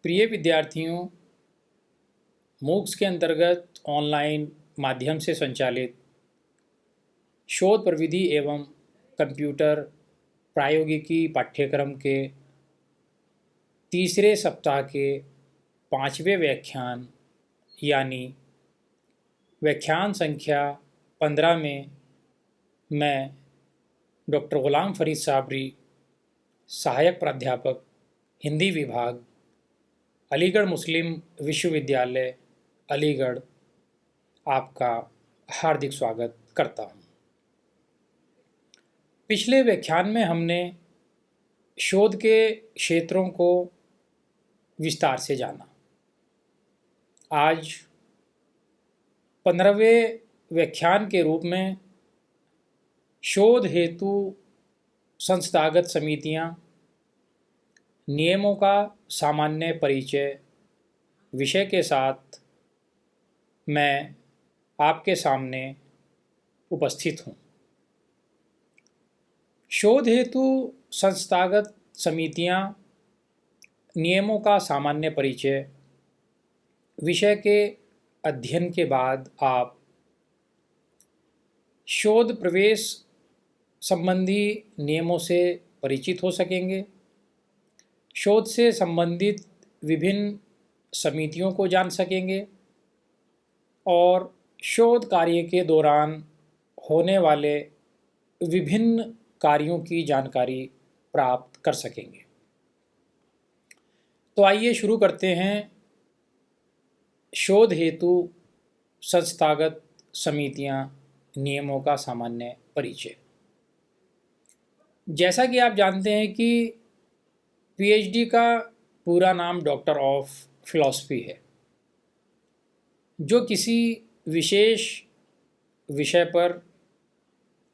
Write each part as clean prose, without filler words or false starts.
प्रिय विद्यार्थियों, मूक्स के अंतर्गत ऑनलाइन माध्यम से संचालित शोध प्रविधि एवं कंप्यूटर प्रायोगिकी पाठ्यक्रम के तीसरे सप्ताह के 5वें व्याख्यान यानी व्याख्यान संख्या 15 में मैं डॉक्टर ग़ुलाम फ़रीद साबरी, सहायक प्राध्यापक हिंदी विभाग, अलीगढ़ मुस्लिम विश्वविद्यालय अलीगढ़, आपका हार्दिक स्वागत करता हूँ। पिछले व्याख्यान में हमने शोध के क्षेत्रों को विस्तार से जाना। आज 15वें व्याख्यान के रूप में शोध हेतु संस्थागत समितियाँ, नियमों का सामान्य परिचय विषय के साथ मैं आपके सामने उपस्थित हूँ। शोध हेतु संस्थागत समितियाँ, नियमों का सामान्य परिचय विषय के अध्ययन के बाद आप शोध प्रवेश संबंधी नियमों से परिचित हो सकेंगे, शोध से संबंधित विभिन्न समितियों को जान सकेंगे और शोध कार्य के दौरान होने वाले विभिन्न कार्यों की जानकारी प्राप्त कर सकेंगे। तो आइए शुरू करते हैं शोध हेतु संस्थागत समितियां, नियमों का सामान्य परिचय। जैसा कि आप जानते हैं कि पीएचडी का पूरा नाम डॉक्टर ऑफ फिलॉसफी है, जो किसी विशेष विषय पर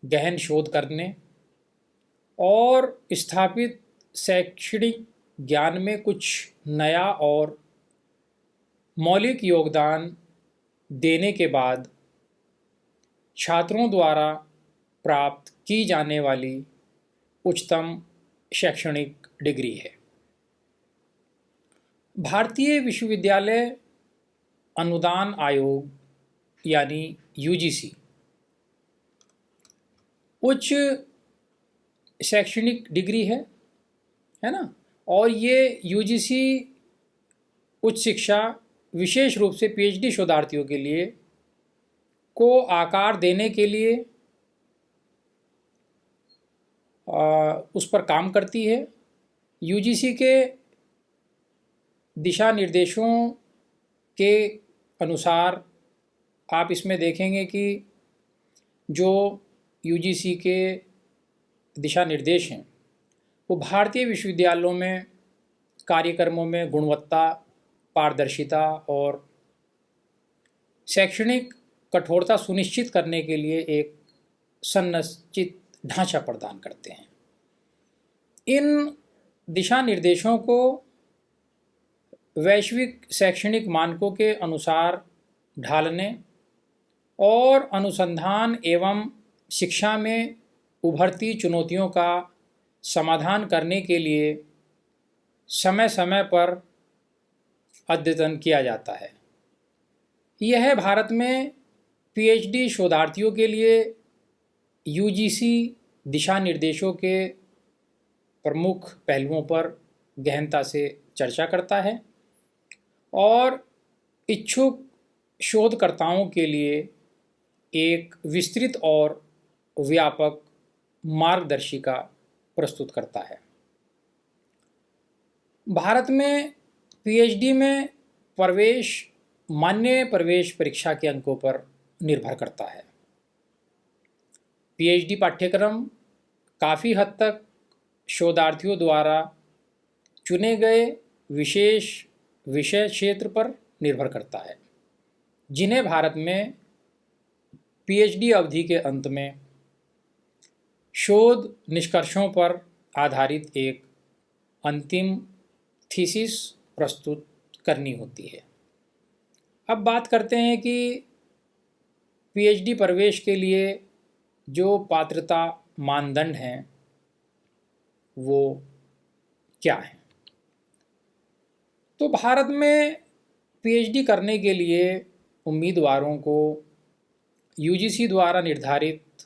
गहन शोध करने और स्थापित शैक्षणिक ज्ञान में कुछ नया और मौलिक योगदान देने के बाद छात्रों द्वारा प्राप्त की जाने वाली उच्चतम शैक्षणिक डिग्री है। भारतीय विश्वविद्यालय अनुदान आयोग यानी यूजीसी उच्च शैक्षणिक डिग्री है ना। और ये यूजीसी उच्च शिक्षा विशेष रूप से पीएचडी शोधार्थियों के लिए को आकार देने के लिए उस पर काम करती है। यूजीसी के दिशा निर्देशों के अनुसार आप इसमें देखेंगे कि जो यूजीसी के दिशा निर्देश हैं वो भारतीय विश्वविद्यालयों में कार्यक्रमों में गुणवत्ता, पारदर्शिता और शैक्षणिक कठोरता सुनिश्चित करने के लिए एक संरचित ढांचा प्रदान करते हैं। इन दिशा निर्देशों को वैश्विक शैक्षणिक मानकों के अनुसार ढालने और अनुसंधान एवं शिक्षा में उभरती चुनौतियों का समाधान करने के लिए समय समय पर अद्यतन किया जाता है। यह भारत में पीएचडी शोधार्थियों के लिए यूजीसी दिशा निर्देशों के प्रमुख पहलुओं पर गहनता से चर्चा करता है और इच्छुक शोधकर्ताओं के लिए एक विस्तृत और व्यापक मार्गदर्शिका प्रस्तुत करता है। भारत में पीएचडी में प्रवेश मान्य प्रवेश परीक्षा के अंकों पर निर्भर करता है। पीएचडी पाठ्यक्रम काफ़ी हद तक शोधार्थियों द्वारा चुने गए विशेष विषय क्षेत्र पर निर्भर करता है, जिन्हें भारत में पीएचडी अवधि के अंत में शोध निष्कर्षों पर आधारित एक अंतिम थीसिस प्रस्तुत करनी होती है। अब बात करते हैं कि पीएचडी प्रवेश के लिए जो पात्रता मानदंड हैं वो क्या हैं। तो भारत में पीएचडी करने के लिए उम्मीदवारों को यूजीसी द्वारा निर्धारित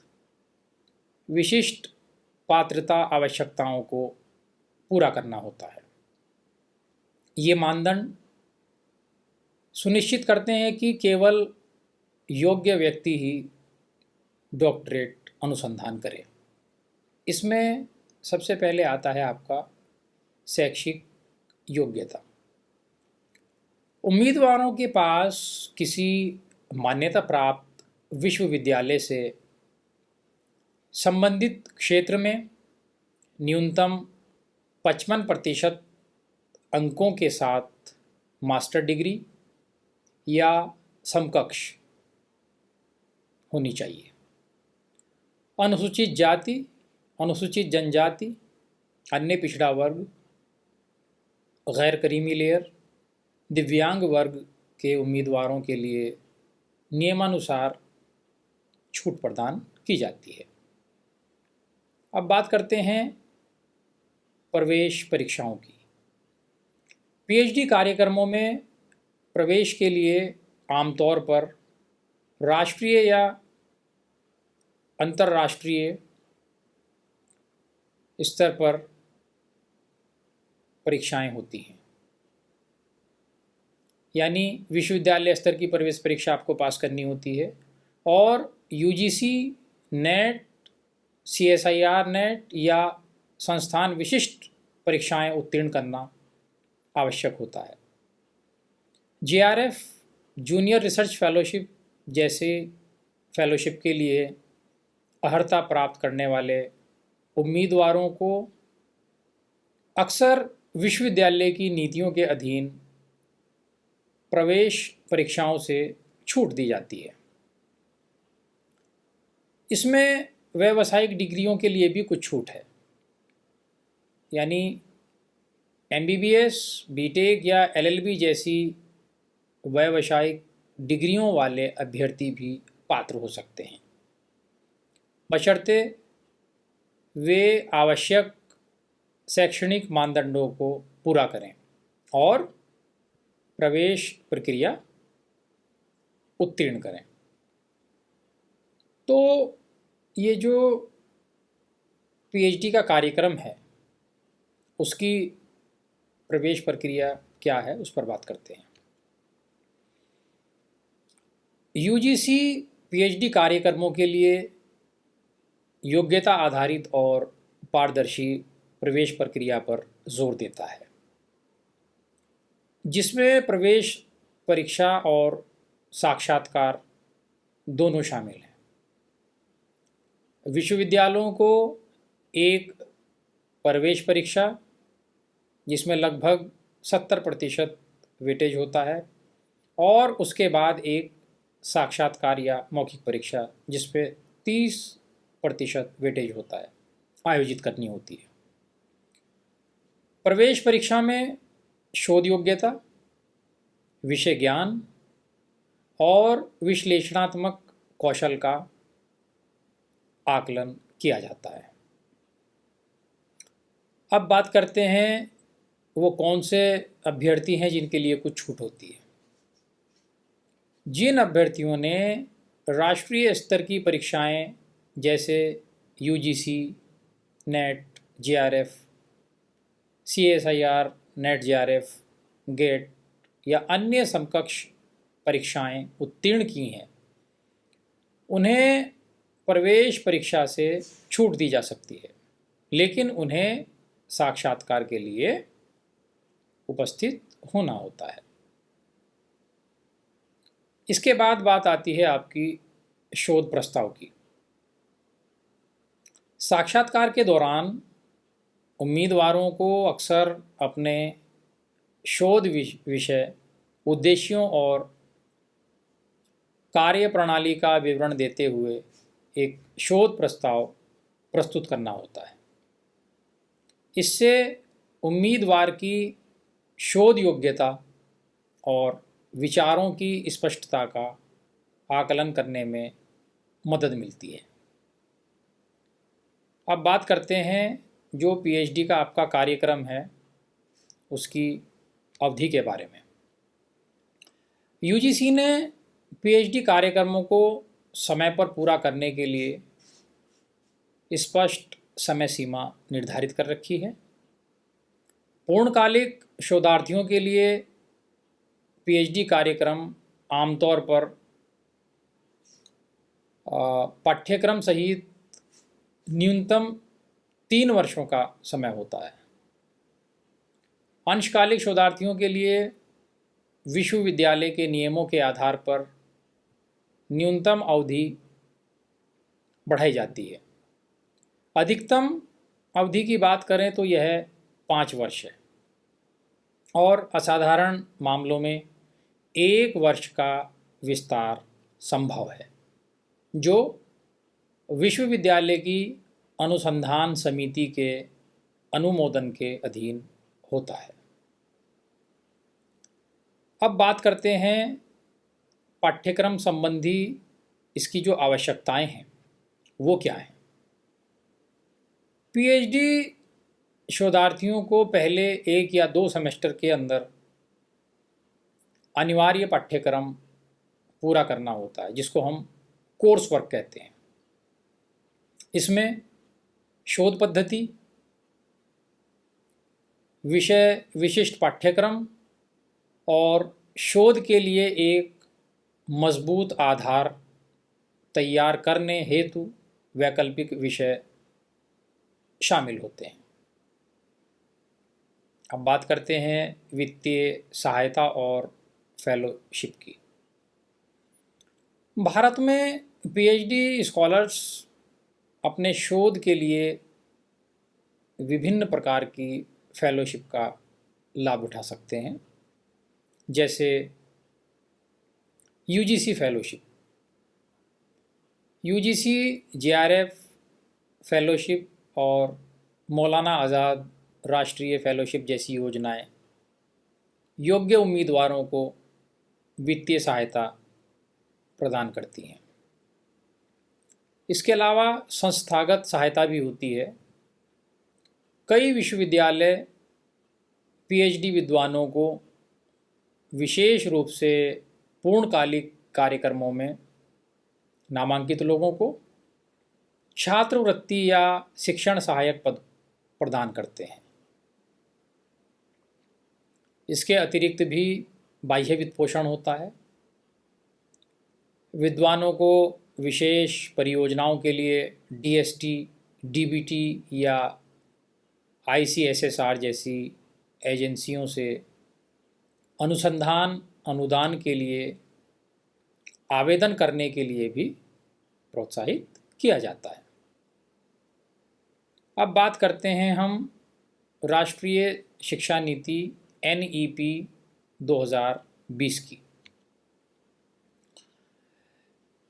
विशिष्ट पात्रता आवश्यकताओं को पूरा करना होता है। ये मानदंड सुनिश्चित करते हैं कि केवल योग्य व्यक्ति ही डॉक्टरेट अनुसंधान करे। इसमें सबसे पहले आता है आपका शैक्षिक योग्यता। उम्मीदवारों के पास किसी मान्यता प्राप्त विश्वविद्यालय से संबंधित क्षेत्र में न्यूनतम 55% अंकों के साथ मास्टर डिग्री या समकक्ष होनी चाहिए। अनुसूचित जाति, अनुसूचित जनजाति, अन्य पिछड़ा वर्ग, गैर करीमी लेयर, दिव्यांग वर्ग के उम्मीदवारों के लिए नियमानुसार छूट प्रदान की जाती है। अब बात करते हैं प्रवेश परीक्षाओं की। पीएचडी कार्यक्रमों में प्रवेश के लिए आमतौर पर राष्ट्रीय या अंतर्राष्ट्रीय स्तर पर परीक्षाएं होती हैं। यानी विश्वविद्यालय स्तर की प्रवेश परीक्षा आपको पास करनी होती है और यूजीसी नेट, सीएसआईआर नेट या संस्थान विशिष्ट परीक्षाएं उत्तीर्ण करना आवश्यक होता है। जेआरएफ, जूनियर रिसर्च फेलोशिप जैसे फेलोशिप के लिए अर्हता प्राप्त करने वाले उम्मीदवारों को अक्सर विश्वविद्यालय की नीतियों के अधीन प्रवेश परीक्षाओं से छूट दी जाती है। इसमें व्यावसायिक डिग्रियों के लिए भी कुछ छूट है। यानी एमबीबीएस, बीटेक या एलएलबी जैसी व्यावसायिक डिग्रियों वाले अभ्यर्थी भी पात्र हो सकते हैं, बशर्ते वे आवश्यक शैक्षणिक मानदंडों को पूरा करें और प्रवेश प्रक्रिया उत्तीर्ण करें। तो ये जो पीएचडी का कार्यक्रम है उसकी प्रवेश प्रक्रिया क्या है उस पर बात करते हैं। यूजीसी पीएचडी कार्यक्रमों के लिए योग्यता आधारित और पारदर्शी प्रवेश प्रक्रिया पर जोर देता है, जिसमें प्रवेश परीक्षा और साक्षात्कार दोनों शामिल हैं। विश्वविद्यालयों को एक प्रवेश परीक्षा जिसमें लगभग 70% वेटेज होता है और उसके बाद एक साक्षात्कार या मौखिक परीक्षा जिस पे 30% वेटेज होता है आयोजित करनी होती है। प्रवेश परीक्षा में शोध योग्यता, विषय ज्ञान और विश्लेषणात्मक कौशल का आकलन किया जाता है। अब बात करते हैं वो कौन से अभ्यर्थी हैं जिनके लिए कुछ छूट होती है। जिन अभ्यर्थियों ने राष्ट्रीय स्तर की परीक्षाएं जैसे UGC NET, JRF, CSIR NET, JRF, GATE या अन्य समकक्ष परीक्षाएं उत्तीर्ण की हैं, उन्हें प्रवेश परीक्षा से छूट दी जा सकती है, लेकिन उन्हें साक्षात्कार के लिए उपस्थित होना होता है। इसके बाद बात आती है आपकी शोध प्रस्ताव की। साक्षात्कार के दौरान उम्मीदवारों को अक्सर अपने शोध विषय, उद्देश्यों और कार्य प्रणाली का विवरण देते हुए एक शोध प्रस्ताव प्रस्तुत करना होता है। इससे उम्मीदवार की शोध योग्यता और विचारों की स्पष्टता का आकलन करने में मदद मिलती है। अब बात करते हैं जो पीएचडी का आपका कार्यक्रम है उसकी अवधि के बारे में। यूजीसी ने पीएचडी कार्यक्रमों को समय पर पूरा करने के लिए स्पष्ट समय सीमा निर्धारित कर रखी है। पूर्णकालिक शोधार्थियों के लिए पीएचडी कार्यक्रम आमतौर पर पाठ्यक्रम सहित न्यूनतम 3 वर्षों का समय होता है। अंशकालिक शोधार्थियों के लिए विश्वविद्यालय के नियमों के आधार पर न्यूनतम अवधि बढ़ाई जाती है। अधिकतम अवधि की बात करें तो यह 5 वर्ष है और असाधारण मामलों में 1 वर्ष का विस्तार संभव है, जो विश्वविद्यालय की अनुसंधान समिति के अनुमोदन के अधीन होता है। अब बात करते हैं पाठ्यक्रम संबंधी इसकी जो आवश्यकताएं हैं वो क्या हैं। पीएचडी शोधार्थियों को पहले 1 या 2 सेमेस्टर के अंदर अनिवार्य पाठ्यक्रम पूरा करना होता है, जिसको हम कोर्स वर्क कहते हैं। इसमें शोध पद्धति, विषय विशिष्ट पाठ्यक्रम और शोध के लिए एक मजबूत आधार तैयार करने हेतु वैकल्पिक विषय शामिल होते हैं। अब बात करते हैं वित्तीय सहायता और फेलोशिप की। भारत में पीएचडी स्कॉलर्स अपने शोध के लिए विभिन्न प्रकार की फेलोशिप का लाभ उठा सकते हैं, जैसे UGC fellowship, UGC JRF fellowship और मौलाना आज़ाद राष्ट्रीय फेलोशिप जैसी योजनाएं योग्य उम्मीदवारों को वित्तीय सहायता प्रदान करती हैं। इसके अलावा संस्थागत सहायता भी होती है। कई विश्वविद्यालय पीएचडी विद्वानों को विशेष रूप से पूर्णकालिक कार्यक्रमों में नामांकित लोगों को छात्रवृत्ति या शिक्षण सहायक पद प्रदान करते हैं। इसके अतिरिक्त भी बाह्य वित्त पोषण होता है। विद्वानों को विशेष परियोजनाओं के लिए डीएसटी, डीबीटी या आईसीएसएसआर जैसी एजेंसियों से अनुसंधान अनुदान के लिए आवेदन करने के लिए भी प्रोत्साहित किया जाता है। अब बात करते हैं हम राष्ट्रीय शिक्षा नीति एनईपी 2020 की।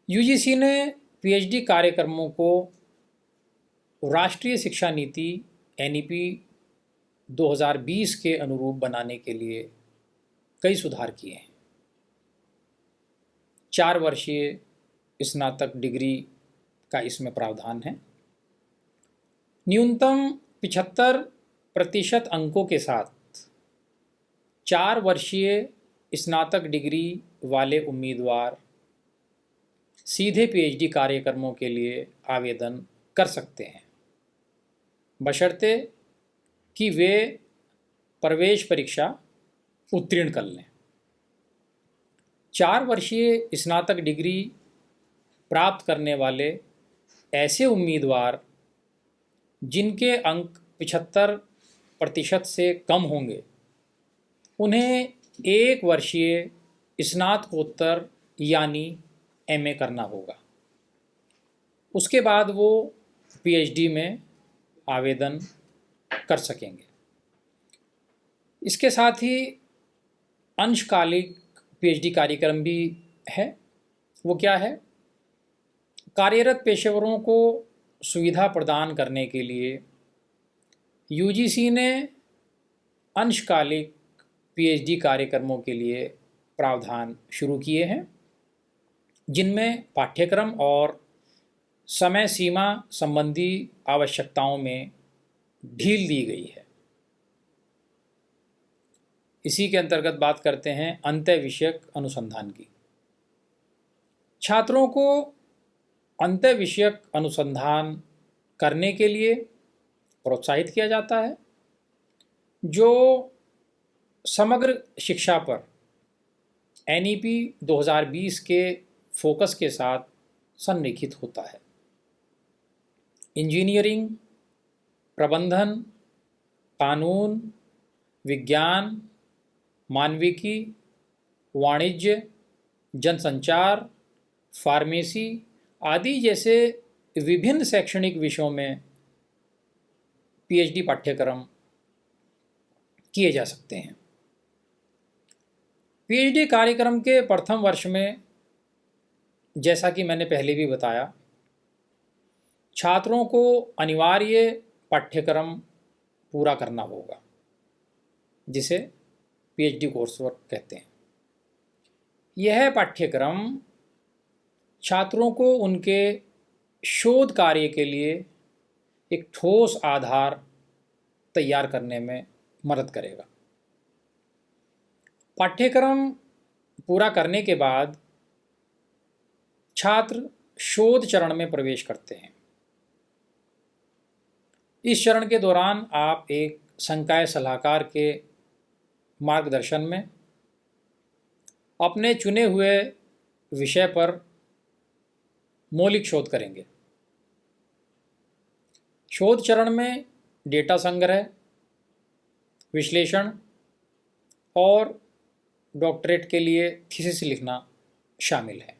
यूजीसी ने पीएचडी कार्यक्रमों को राष्ट्रीय शिक्षा नीति एनईपी 2020 के अनुरूप बनाने के लिए कई सुधार किए हैं। 4 वर्षीय स्नातक डिग्री का इसमें प्रावधान है। न्यूनतम 75% अंकों के साथ 4 वर्षीय स्नातक डिग्री वाले उम्मीदवार सीधे पीएचडी कार्यक्रमों के लिए आवेदन कर सकते हैं, बशर्ते कि वे प्रवेश परीक्षा उत्तीर्ण कर लें। 4 वर्षीय स्नातक डिग्री प्राप्त करने वाले ऐसे उम्मीदवार जिनके अंक 75% से कम होंगे, उन्हें 1 वर्षीय स्नातकोत्तर यानी एमए करना होगा। उसके बाद वो पीएचडी में आवेदन कर सकेंगे। इसके साथ ही अंशकालिक पीएचडी कार्यक्रम भी है। वो क्या है? कार्यरत पेशेवरों को सुविधा प्रदान करने के लिए यूजीसी ने अंशकालिक पीएचडी कार्यक्रमों के लिए प्रावधान शुरू किए हैं, जिनमें पाठ्यक्रम और समय सीमा संबंधी आवश्यकताओं में ढील दी गई है। इसी के अंतर्गत बात करते हैं अंतः विषयक अनुसंधान की। छात्रों को अंतः विषयक अनुसंधान करने के लिए प्रोत्साहित किया जाता है, जो समग्र शिक्षा पर NEP 2020 के फोकस के साथ संरेखित होता है। इंजीनियरिंग, प्रबंधन, कानून, विज्ञान, मानविकी, वाणिज्य, जनसंचार, फार्मेसी आदि जैसे विभिन्न शैक्षणिक विषयों में PhD पाठ्यक्रम किए जा सकते हैं। PhD कार्यक्रम के प्रथम वर्ष में, जैसा कि मैंने पहले भी बताया, छात्रों को अनिवार्य पाठ्यक्रम पूरा करना होगा, जिसे PhD कोर्स वर्क कहते हैं। यह पाठ्यक्रम छात्रों को उनके शोध कार्य के लिए एक ठोस आधार तैयार करने में मदद करेगा। पाठ्यक्रम पूरा करने के बाद छात्र शोध चरण में प्रवेश करते हैं। इस चरण के दौरान आप एक संकाय सलाहकार के मार्गदर्शन में अपने चुने हुए विषय पर मौलिक शोध करेंगे। शोध चरण में डेटा संग्रह, विश्लेषण और डॉक्टरेट के लिए थीसिस लिखना शामिल है।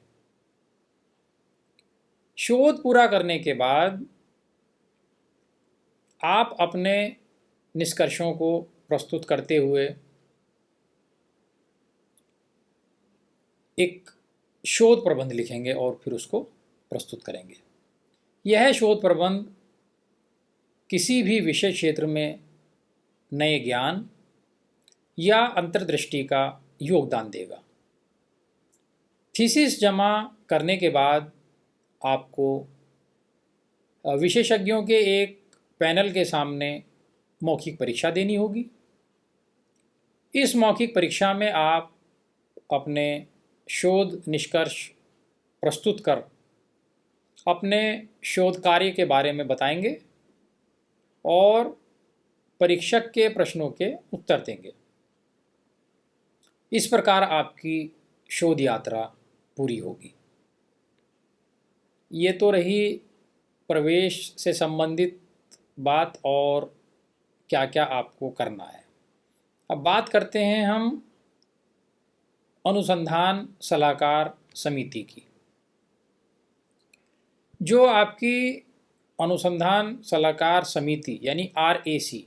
शोध पूरा करने के बाद आप अपने निष्कर्षों को प्रस्तुत करते हुए एक शोध प्रबंध लिखेंगे और फिर उसको प्रस्तुत करेंगे। यह शोध प्रबंध किसी भी विषय क्षेत्र में नए ज्ञान या अंतर्दृष्टि का योगदान देगा। थीसिस जमा करने के बाद आपको विशेषज्ञों के एक पैनल के सामने मौखिक परीक्षा देनी होगी। इस मौखिक परीक्षा में आप अपने शोध निष्कर्ष प्रस्तुत कर अपने शोध कार्य के बारे में बताएंगे और परीक्षक के प्रश्नों के उत्तर देंगे। इस प्रकार आपकी शोध यात्रा पूरी होगी। ये तो रही प्रवेश से संबंधित बात और क्या क्या आपको करना है। अब बात करते हैं हम अनुसंधान सलाहकार समिति की। जो आपकी अनुसंधान सलाहकार समिति यानी RAC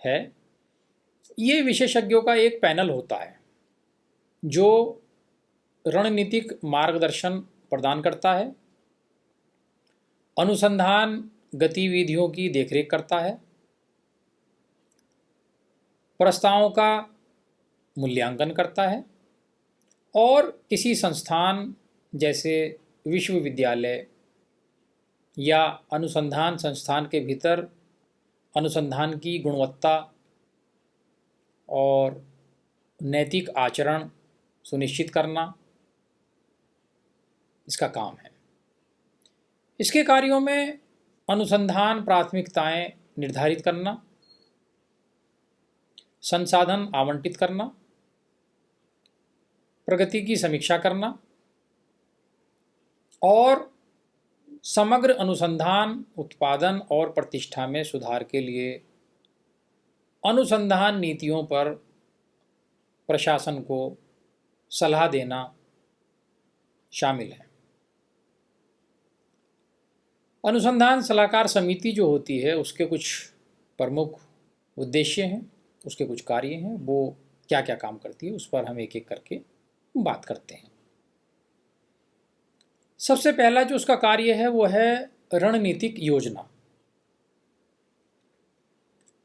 है, ये विशेषज्ञों का एक पैनल होता है जो रणनीतिक मार्गदर्शन प्रदान करता है, अनुसंधान गतिविधियों की देखरेख करता है, प्रस्तावों का मूल्यांकन करता है और किसी संस्थान जैसे विश्वविद्यालय या अनुसंधान संस्थान के भीतर अनुसंधान की गुणवत्ता और नैतिक आचरण सुनिश्चित करना इसका काम है। इसके कार्यों में अनुसंधान प्राथमिकताएं निर्धारित करना, संसाधन आवंटित करना, प्रगति की समीक्षा करना और समग्र अनुसंधान उत्पादन और प्रतिष्ठा में सुधार के लिए अनुसंधान नीतियों पर प्रशासन को सलाह देना शामिल है। अनुसंधान सलाहकार समिति जो होती है उसके कुछ प्रमुख उद्देश्य हैं, उसके कुछ कार्य हैं। वो क्या क्या काम करती है उस पर हम एक एक करके बात करते हैं। सबसे पहला जो उसका कार्य है वो है रणनीतिक योजना।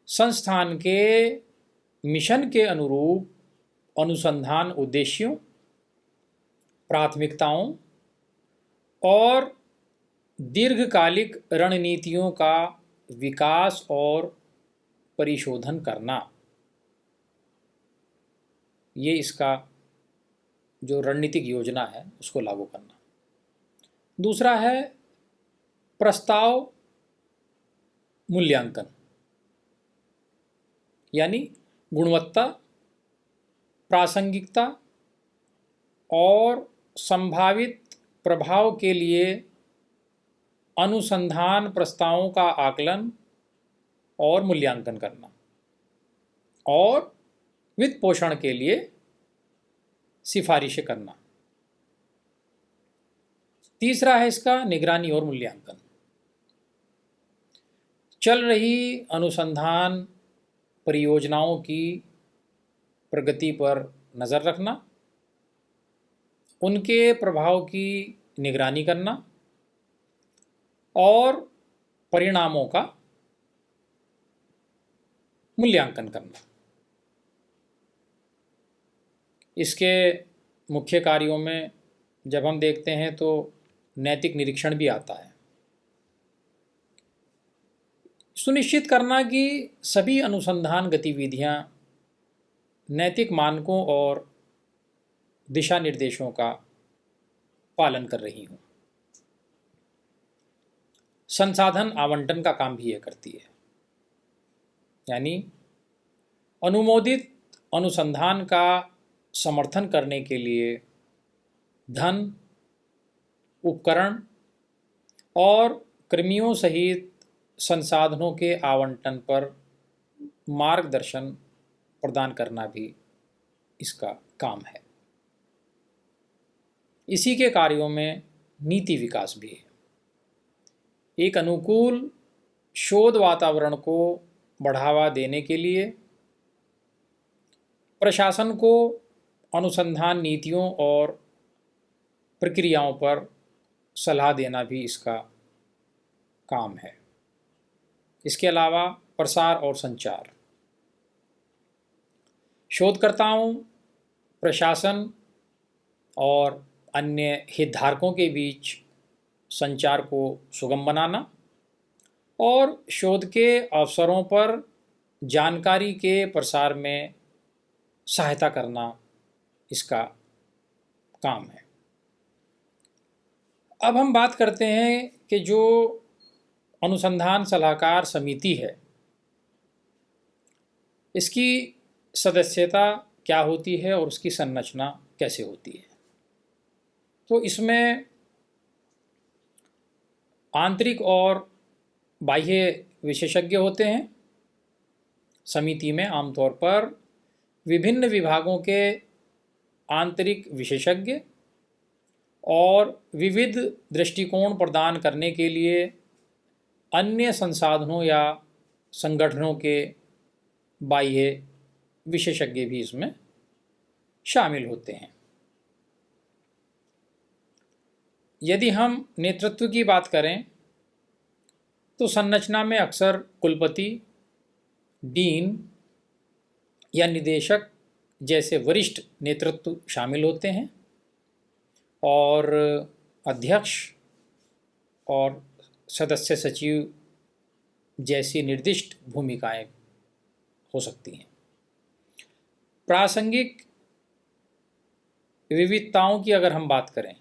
संस्थान के मिशन के अनुरूप अनुसंधान उद्देश्यों, प्राथमिकताओं और दीर्घकालिक रणनीतियों का विकास और परिशोधन करना। ये इसका जो रणनीतिक योजना है उसको लागू करना। दूसरा है प्रस्ताव मूल्यांकन, यानी गुणवत्ता, प्रासंगिकता और संभावित प्रभाव के लिए अनुसंधान प्रस्तावों का आकलन और मूल्यांकन करना, और वित्त पोषण के लिए सिफारिशें करना। तीसरा है इसका निगरानी और मूल्यांकन। चल रही अनुसंधान परियोजनाओं की प्रगति पर नज़र रखना, उनके प्रभाव की निगरानी करना और परिणामों का मूल्यांकन करना। इसके मुख्य कार्यों में जब हम देखते हैं तो नैतिक निरीक्षण भी आता है। सुनिश्चित करना कि सभी अनुसंधान गतिविधियां नैतिक मानकों और दिशा निर्देशों का पालन कर रही हों। संसाधन आवंटन का काम भी यह करती है, यानी अनुमोदित अनुसंधान का समर्थन करने के लिए धन, उपकरण और कर्मियों सहित संसाधनों के आवंटन पर मार्गदर्शन प्रदान करना भी इसका काम है। इसी के कार्यों में नीति विकास भी है। एक अनुकूल शोध वातावरण को बढ़ावा देने के लिए प्रशासन को अनुसंधान नीतियों और प्रक्रियाओं पर सलाह देना भी इसका काम है। इसके अलावा प्रसार और संचार, शोधकर्ताओं, प्रशासन और अन्य हितधारकों के बीच संचार को सुगम बनाना और शोध के अवसरों पर जानकारी के प्रसार में सहायता करना इसका काम है। अब हम बात करते हैं कि जो अनुसंधान सलाहकार समिति है, इसकी सदस्यता क्या होती है और उसकी संरचना कैसे होती है। तो इसमें आंतरिक और बाह्य विशेषज्ञ होते हैं। समिति में आमतौर पर विभिन्न विभागों के आंतरिक विशेषज्ञ और विविध दृष्टिकोण प्रदान करने के लिए अन्य संसाधनों या संगठनों के बाह्य विशेषज्ञ भी इसमें शामिल होते हैं। यदि हम नेतृत्व की बात करें तो संरचना में अक्सर कुलपति, डीन या निदेशक जैसे वरिष्ठ नेतृत्व शामिल होते हैं और अध्यक्ष और सदस्य सचिव जैसी निर्दिष्ट भूमिकाएं हो सकती हैं। प्रासंगिक विविधताओं की अगर हम बात करें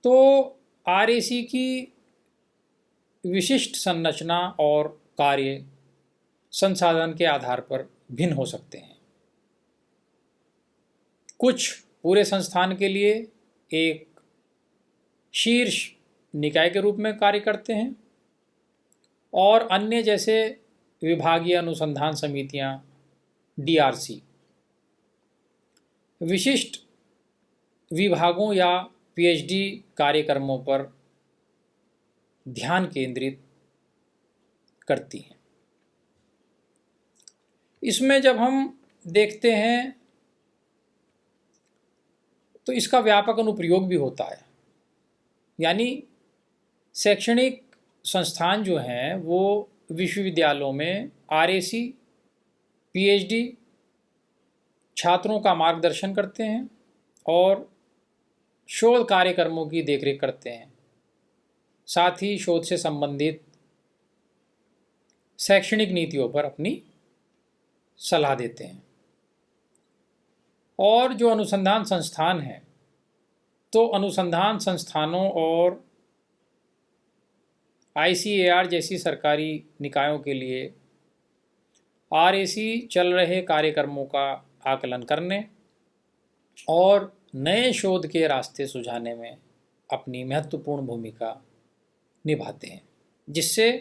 तो आरएसी की विशिष्ट संरचना और कार्य संसाधन के आधार पर भिन्न हो सकते हैं। कुछ पूरे संस्थान के लिए एक शीर्ष निकाय के रूप में कार्य करते हैं और अन्य जैसे विभागीय अनुसंधान समितियां, डीआरसी, विशिष्ट विभागों या पीएचडी कार्यक्रमों पर ध्यान केंद्रित करती हैं। इसमें जब हम देखते हैं तो इसका व्यापक अनुप्रयोग भी होता है, यानी शैक्षणिक संस्थान जो हैं वो विश्वविद्यालयों में आरएसी, पीएचडी छात्रों का मार्गदर्शन करते हैं और शोध कार्यक्रमों की देखरेख करते हैं। साथ ही शोध से संबंधित शैक्षणिक नीतियों पर अपनी सलाह देते हैं। और जो अनुसंधान संस्थान हैं, तो अनुसंधान संस्थानों और ICAR जैसी सरकारी निकायों के लिए RAC चल रहे कार्यक्रमों का आकलन करने और नए शोध के रास्ते सुझाने में अपनी महत्वपूर्ण भूमिका निभाते हैं, जिससे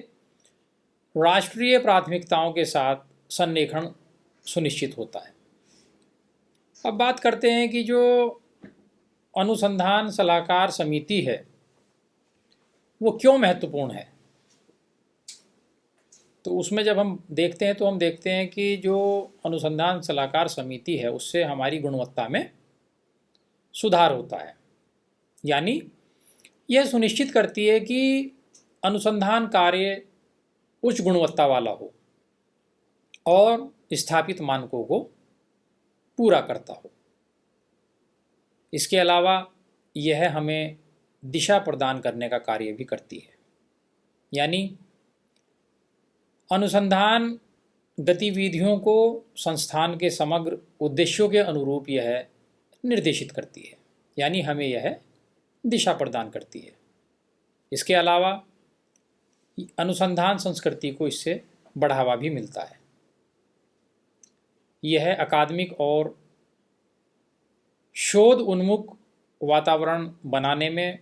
राष्ट्रीय प्राथमिकताओं के साथ संरेखण सुनिश्चित होता है। अब बात करते हैं कि जो अनुसंधान सलाहकार समिति है वो क्यों महत्वपूर्ण है। तो उसमें जब हम देखते हैं तो हम देखते हैं कि जो अनुसंधान सलाहकार समिति है उससे हमारी गुणवत्ता में सुधार होता है, यानी यह सुनिश्चित करती है कि अनुसंधान कार्य उच्च गुणवत्ता वाला हो और स्थापित मानकों को पूरा करता हो। इसके अलावा यह हमें दिशा प्रदान करने का कार्य भी करती है, यानी अनुसंधान गतिविधियों को संस्थान के समग्र उद्देश्यों के अनुरूप यह निर्देशित करती है, यानी हमें यह दिशा प्रदान करती है। इसके अलावा अनुसंधान संस्कृति को इससे बढ़ावा भी मिलता है। यह अकादमिक और शोध उन्मुख वातावरण बनाने में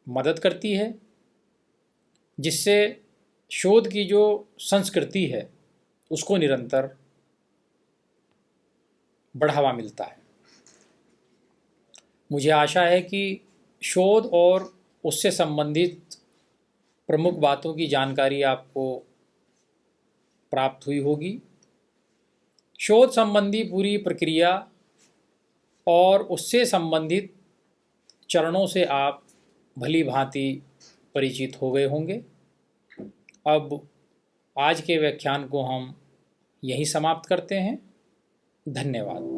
मदद करती है, जिससे शोध की जो संस्कृति है उसको निरंतर बढ़ावा मिलता है। मुझे आशा है कि शोध और उससे संबंधित प्रमुख बातों की जानकारी आपको प्राप्त हुई होगी। शोध संबंधी पूरी प्रक्रिया और उससे संबंधित चरणों से आप भली भांति परिचित हो गए होंगे। अब आज के व्याख्यान को हम यहीं समाप्त करते हैं। धन्यवाद।